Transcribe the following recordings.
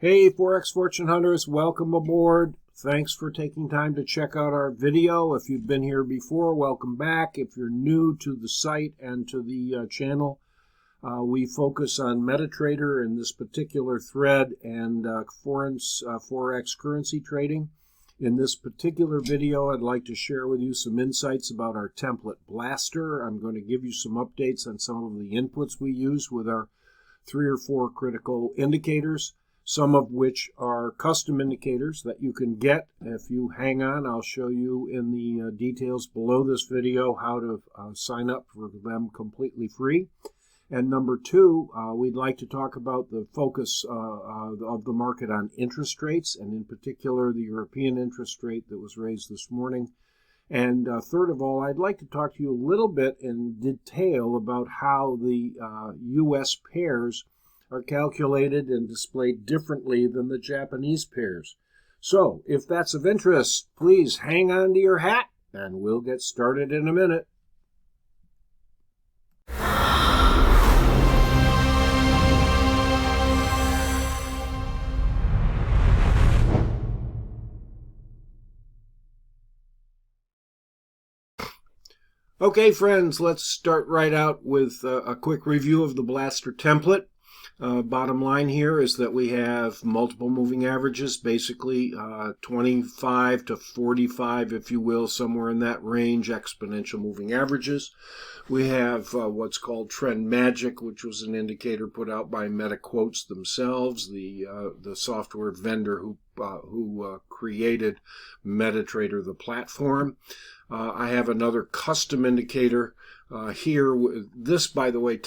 Hey Forex Fortune Hunters, welcome aboard. Thanks for taking time to check out our video. If you've been here before, welcome back. If you're new to the site and to the channel, we focus on Metatrader in this particular thread and Forex currency trading. In this particular video, I'd like to share with you some insights about our template Blaster. I'm going to give you some updates on some of the inputs we use with our 3 or 4 critical indicators, some of which are custom indicators that you can get. If you hang on, I'll show you in the details below this video how to sign up for them completely free. And number 2, we'd like to talk about the focus of the market on interest rates, and in particular the European interest rate that was raised this morning. And third of all, I'd like to talk to you a little bit in detail about how the U.S. pairs are calculated and displayed differently than the Japanese pairs. So, if that's of interest, please hang on to your hat, and we'll get started in a minute. Okay, friends, let's start right out with a quick review of the Blaster template. Bottom line here is that we have multiple moving averages, basically 25 to 45, if you will, somewhere in that range, exponential moving averages. We have what's called Trend Magic, which was an indicator put out by MetaQuotes themselves, the software vendor who created Metatrader, the platform. I have another custom indicator here. This, by the way,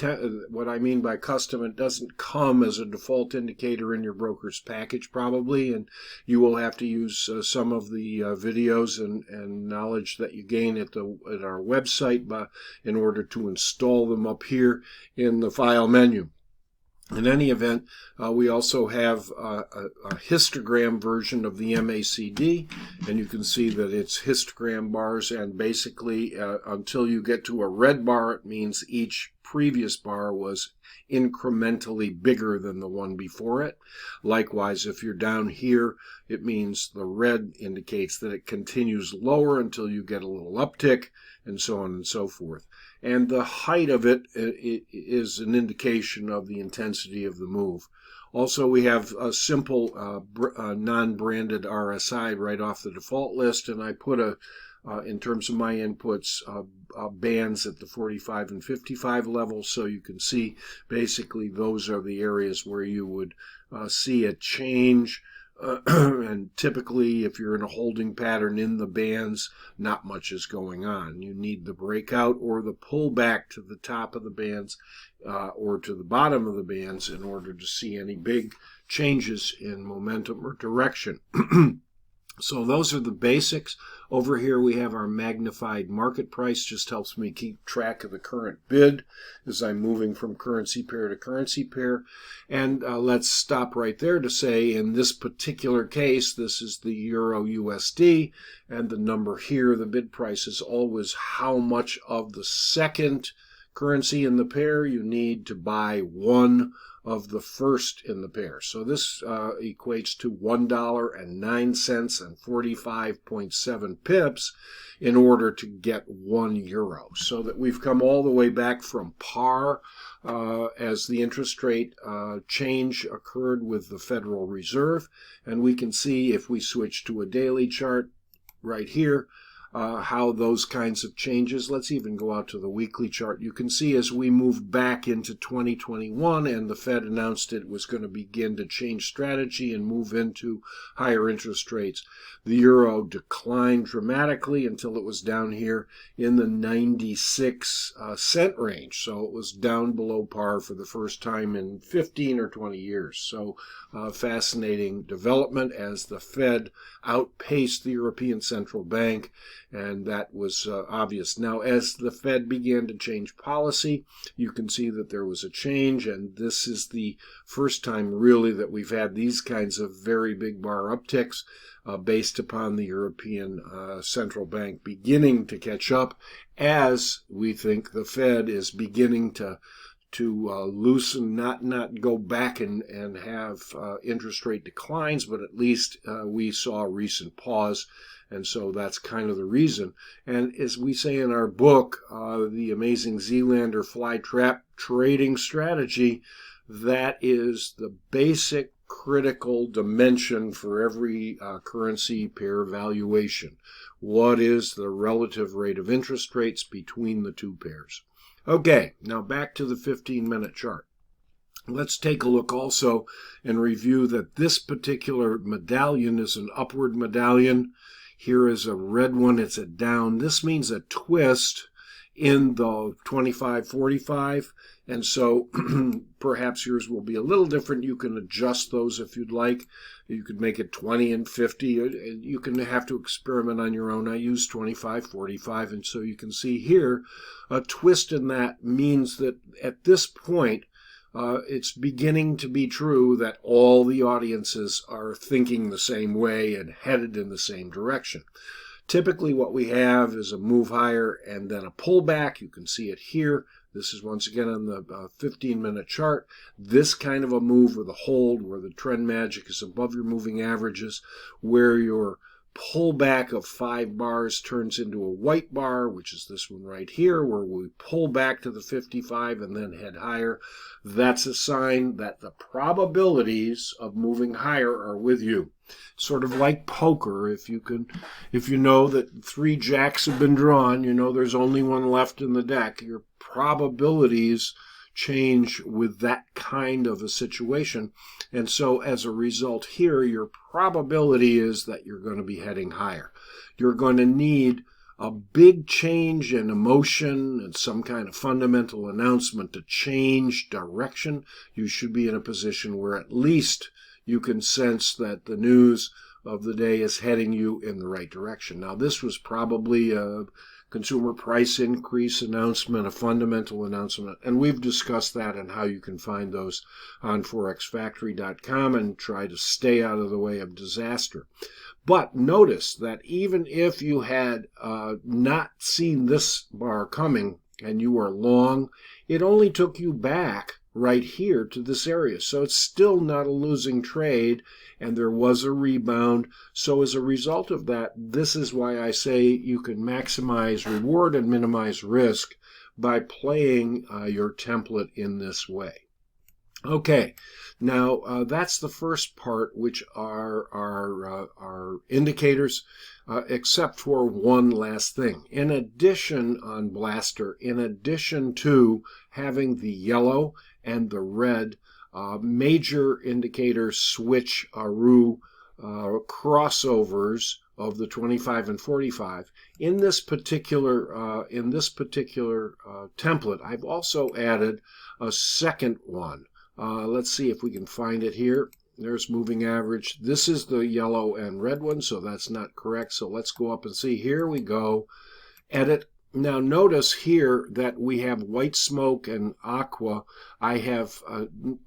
what I mean by custom, it doesn't come as a default indicator in your broker's package probably, and you will have to use some of the videos and knowledge that you gain at our website in order to install them up here in the file menu. In any event, we also have a histogram version of the MACD, and you can see that it's histogram bars, and basically until you get to a red bar, it means each previous bar was incrementally bigger than the one before it. Likewise, if you're down here, it means the red indicates that it continues lower until you get a little uptick, and so on and so forth. And the height of it is an indication of the intensity of the move. Also, we have a simple non-branded RSI right off the default list, and I put in terms of my inputs, bands at the 45 and 55 level, so you can see basically those are the areas where you would see a change. And typically, if you're in a holding pattern in the bands, not much is going on. You need the breakout or the pullback to the top of the bands or to the bottom of the bands in order to see any big changes in momentum or direction. So those are the basics. Over here we have our magnified market price. Just helps me keep track of the current bid as I'm moving from currency pair to currency pair. And let's stop right there to say in this particular case, this is the Euro USD, and the number here, the bid price, is always how much of the second currency in the pair you need to buy one of the first in the pair. So this equates to $1.09 and 45.7 pips in order to get 1 euro. So that we've come all the way back from par as the interest rate change occurred with the Federal Reserve. And we can see if we switch to a daily chart right here, how those kinds of changes, let's even go out to the weekly chart. You can see as we move back into 2021 and the Fed announced it was going to begin to change strategy and move into higher interest rates, the euro declined dramatically until it was down here in the 96 cent range. So it was down below par for the first time in 15 or 20 years. So fascinating development as the Fed outpaced the European Central Bank, and that was obvious. Now, as the Fed began to change policy, you can see that there was a change, and this is the first time really that we've had these kinds of very big bar upticks based upon the European Central Bank beginning to catch up, as we think the Fed is beginning to loosen, not go back and have interest rate declines, but at least we saw a recent pause. And so that's kind of the reason. And as we say in our book, The Amazing Zealander Fly Trap Trading Strategy, that is the basic critical dimension for every currency pair valuation. What is the relative rate of interest rates between the two pairs? Okay, now back to the 15-minute chart. Let's take a look also and review that this particular medallion is an upward medallion. Here is a red one, it's a down. This means a twist in the 25-45, and so perhaps yours will be a little different. You can adjust those if you'd like. You could make it 20 and 50. You can have to experiment on your own. I use 25-45, and so you can see here a twist in that means that at this point it's beginning to be true that all the audiences are thinking the same way and headed in the same direction. Typically what we have is a move higher and then a pullback. You can see it here. This is once again on the 15-minute chart. This kind of a move with a hold where the trend magic is above your moving averages, where your pullback of 5 bars turns into a white bar, which is this one right here, where we pull back to the 55 and then head higher. That's a sign that the probabilities of moving higher are with you. Sort of like poker, if you know that 3 jacks have been drawn, you know there's only one left in the deck. Your probabilities change with that kind of a situation, and so as a result here, your probability is that you're going to be heading higher. You're going to need a big change in emotion and some kind of fundamental announcement to change direction. You should be in a position where at least you can sense that the news of the day is heading you in the right direction. Now, this was probably a consumer price increase announcement, a fundamental announcement, and we've discussed that and how you can find those on forexfactory.com and try to stay out of the way of disaster. But notice that even if you had not seen this bar coming and you were long, it only took you back right here to this area. So it's still not a losing trade, and there was a rebound. So as a result of that, this is why I say you can maximize reward and minimize risk by playing your template in this way. Okay, now that's the first part, which are our indicators, except for one last thing. In addition on Blaster, in addition to having the yellow and the red major indicator switch crossovers of the 25 and 45, in this particular template, I've also added a second one. Let's see if we can find it here. There's moving average. This is the yellow and red one, so that's not correct. So let's go up and see. Here we go. Edit. Now notice here that we have white smoke and aqua. I've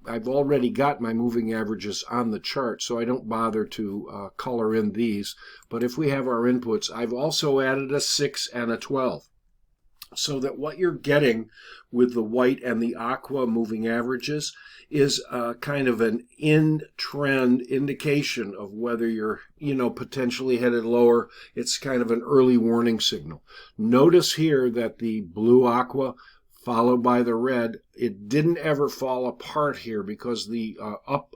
already got my moving averages on the chart, so I don't bother to color in these. But if we have our inputs, I've also added a 6 and a 12. So that what you're getting with the white and the aqua moving averages is kind of an in-trend indication of whether you're, potentially headed lower. It's kind of an early warning signal. Notice here that the blue aqua followed by the red, it didn't ever fall apart here because the up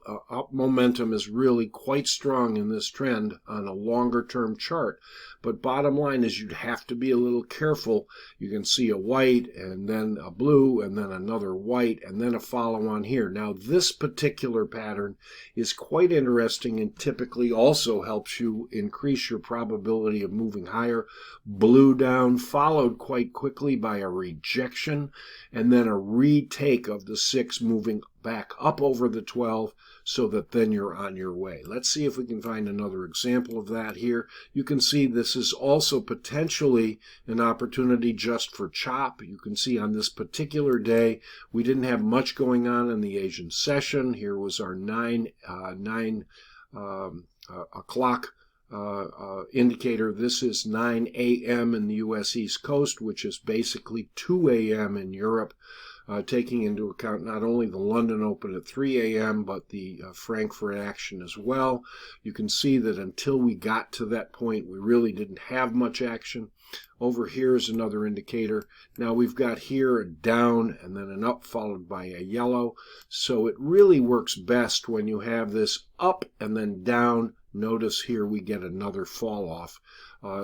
momentum is really quite strong in this trend on a longer term chart. But bottom line is you'd have to be a little careful. You can see a white and then a blue and then another white and then a follow on here. Now this particular pattern is quite interesting and typically also helps you increase your probability of moving higher. Blue down followed quite quickly by a rejection and then a retake of the 6 moving back up over the 12 so that then you're on your way. Let's see if we can find another example of that here. You can see this is also potentially an opportunity just for chop. You can see on this particular day we didn't have much going on in the Asian session. Here was our 9 o'clock indicator. This is 9 a.m. in the U.S. East Coast, which is basically 2 a.m. in Europe. taking into account not only the London Open at 3 a.m., but the Frankfurt action as well. You can see that until we got to that point, we really didn't have much action. Over here is another indicator. Now we've got here a down and then an up followed by a yellow. So it really works best when you have this up and then down. Notice here we get another fall off.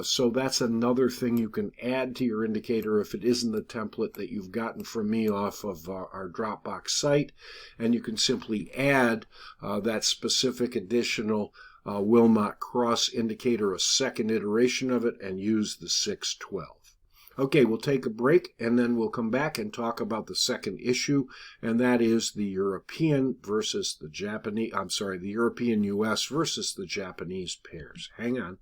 So that's another thing you can add to your indicator if it isn't the template that you've gotten from me off of our Dropbox site. And you can simply add that specific additional Wilmot cross indicator, a second iteration of it, and use the 612. Okay, we'll take a break and then we'll come back and talk about the second issue, and that is the European versus the Japanese, the European US versus the Japanese pairs. Hang on.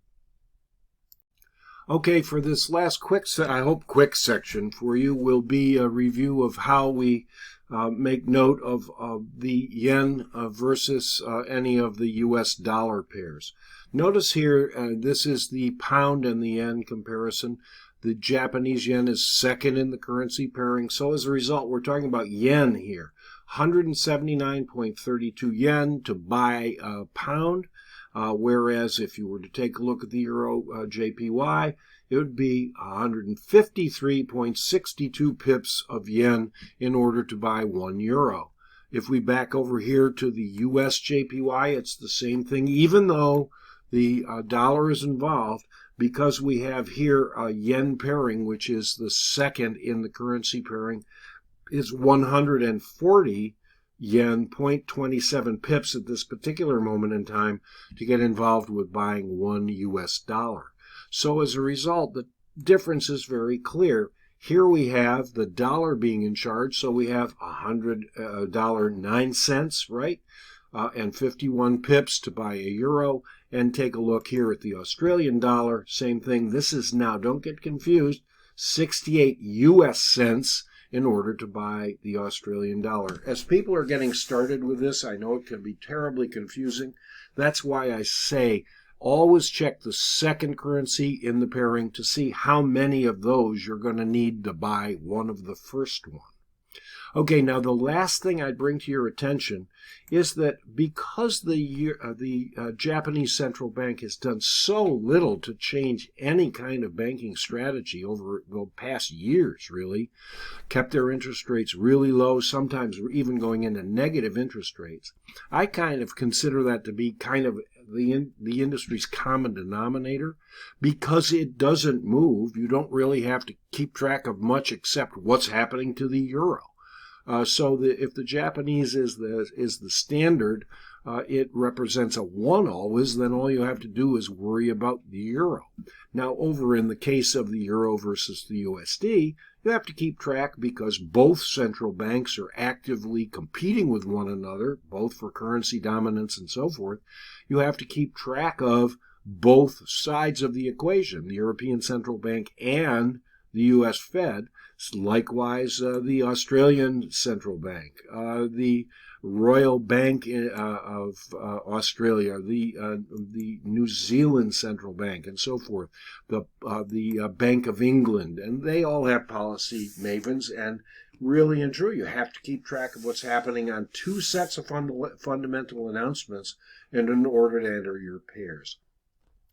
Okay, for this last quick section for you will be a review of how we make note of the yen versus any of the US dollar pairs. Notice here, this is the pound and the yen comparison. The Japanese yen is second in the currency pairing. So as a result, we're talking about yen here. 179.32 yen to buy a pound. Whereas if you were to take a look at the Euro JPY, it would be 153.62 pips of yen in order to buy 1 euro. If we back over here to the US JPY, it's the same thing, even though the dollar is involved, because we have here a yen pairing, which is the second in the currency pairing, is 140 yen, 0.27 pips at this particular moment in time to get involved with buying 1 US dollar. So as a result, the difference is very clear. Here we have the dollar being in charge, so we have $100.09, right? And 51 pips to buy a euro. And take a look here at the Australian dollar, same thing. This is now, don't get confused, 68 US cents in order to buy the Australian dollar. As people are getting started with this, I know it can be terribly confusing. That's why I say always check the second currency in the pairing to see how many of those you're going to need to buy one of the first one. Okay, now the last thing I'd bring to your attention is that because the Japanese central bank has done so little to change any kind of banking strategy over the past years, really, kept their interest rates really low, sometimes even going into negative interest rates, I kind of consider that to be kind of the industry's common denominator. Because it doesn't move, you don't really have to keep track of much except what's happening to the euro. So if the Japanese is the standard, it represents a 1 always, then all you have to do is worry about the euro. Now, over in the case of the euro versus the USD, you have to keep track because both central banks are actively competing with one another, both for currency dominance and so forth. You have to keep track of both sides of the equation, the European Central Bank and the U.S. Fed. Likewise, the Australian Central Bank, the Royal Bank of Australia, the New Zealand Central Bank, and so forth, the Bank of England, and they all have policy mavens, and really and true, you have to keep track of what's happening on two sets of fundamental announcements in order to enter your pairs.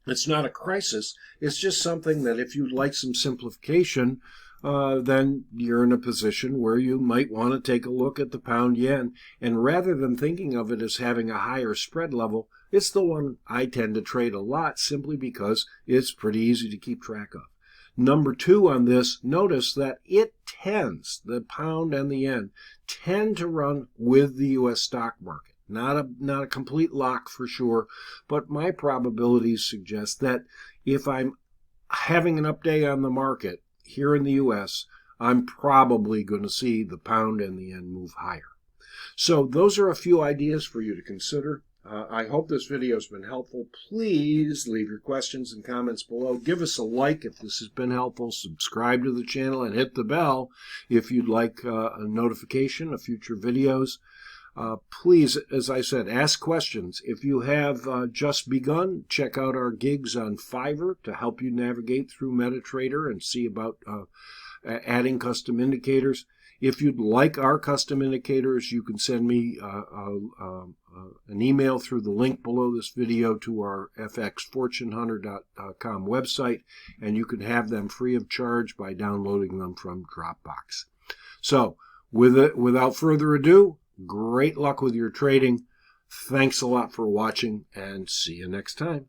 It's not a crisis, it's just something that if you'd like some simplification, then you're in a position where you might want to take a look at the pound yen. And rather than thinking of it as having a higher spread level, it's the one I tend to trade a lot simply because it's pretty easy to keep track of. Number two on this, notice that the pound and the yen tend to run with the U.S. stock market. Not a complete lock for sure, but my probabilities suggest that if I'm having an update on the market, here in the U.S., I'm probably going to see the pound and the yen move higher. So those are a few ideas for you to consider. I hope this video has been helpful. Please leave your questions and comments below. Give us a like if this has been helpful. Subscribe to the channel and hit the bell if you'd like a notification of future videos. Please, as I said, ask questions. If you have just begun, check out our gigs on Fiverr to help you navigate through Metatrader and see about adding custom indicators. If you'd like our custom indicators, you can send me an email through the link below this video to our fxfortunehunter.com website, and you can have them free of charge by downloading them from Dropbox. So, without further ado, great luck with your trading. Thanks a lot for watching, and see you next time.